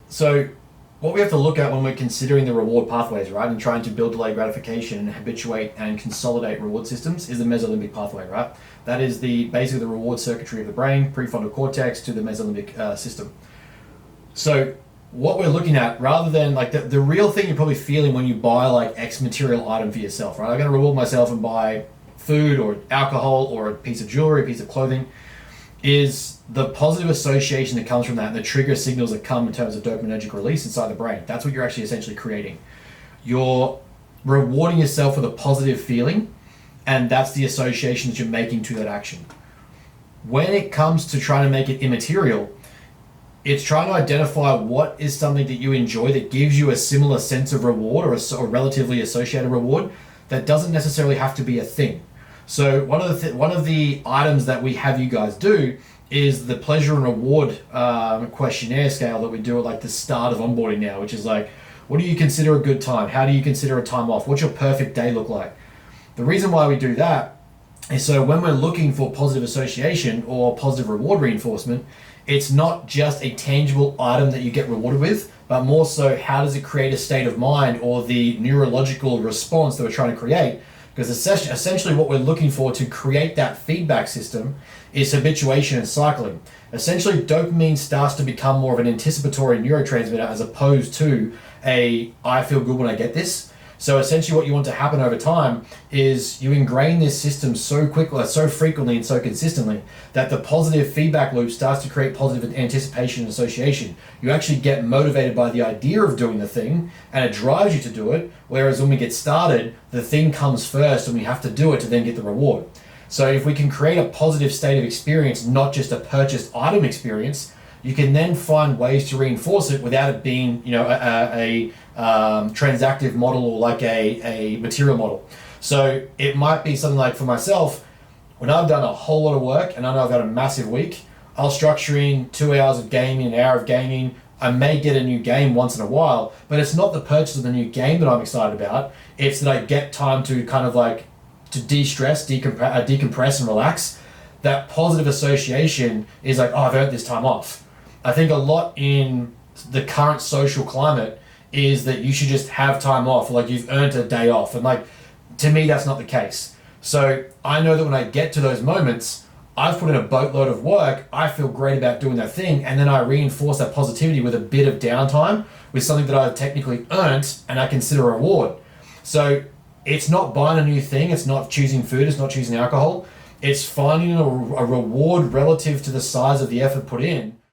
So what we have to look at when we're considering the reward pathways, right, and trying to build delayed gratification and habituate and consolidate reward systems is the mesolimbic pathway, right? That is basically the reward circuitry of the brain, prefrontal cortex to the mesolimbic system. So what we're looking at, rather than like the real thing you're probably feeling when you buy like X material item for yourself, right? I'm going to reward myself and buy food or alcohol or a piece of jewelry, a piece of clothing, is the positive association that comes from that and the trigger signals that come in terms of dopaminergic release inside the brain. That's what you're actually essentially creating. You're rewarding yourself with a positive feeling, and that's the association that you're making to that action. When it comes to trying to make it immaterial, it's trying to identify what is something that you enjoy that gives you a similar sense of reward or a relatively associated reward that doesn't necessarily have to be a thing. So one of the items that we have you guys do is the pleasure and reward questionnaire scale that we do at like the start of onboarding now, which is like, what do you consider a good time? How do you consider a time off? What's your perfect day look like? The reason why we do that is so when we're looking for positive association or positive reward reinforcement, it's not just a tangible item that you get rewarded with, but more so how does it create a state of mind or the neurological response that we're trying to create. Because essentially what we're looking for to create that feedback system is habituation and cycling. Essentially, dopamine starts to become more of an anticipatory neurotransmitter as opposed to I feel good when I get this. So essentially what you want to happen over time is you ingrain this system so quickly, so frequently and so consistently that the positive feedback loop starts to create positive anticipation and association. You actually get motivated by the idea of doing the thing and it drives you to do it. Whereas when we get started, the thing comes first and we have to do it to then get the reward. So if we can create a positive state of experience, not just a purchased item experience, you can then find ways to reinforce it without it being, a transactive model or like a material model. So it might be something like, for myself, when I've done a whole lot of work and I know I've got a massive week, I'll structure in 2 hours of gaming, an hour of gaming. I may get a new game once in a while, but it's not the purchase of the new game that I'm excited about. It's that I get time to kind of like to de-stress, decompress and relax. That positive association is like, oh, I've earned this time off. I think a lot in the current social climate is that you should just have time off, like you've earned a day off. And like, to me, that's not the case. So I know that when I get to those moments, I've put in a boatload of work, I feel great about doing that thing, and then I reinforce that positivity with a bit of downtime with something that I've technically earned and I consider a reward. So it's not buying a new thing, it's not choosing food, it's not choosing alcohol, it's finding a reward relative to the size of the effort put in.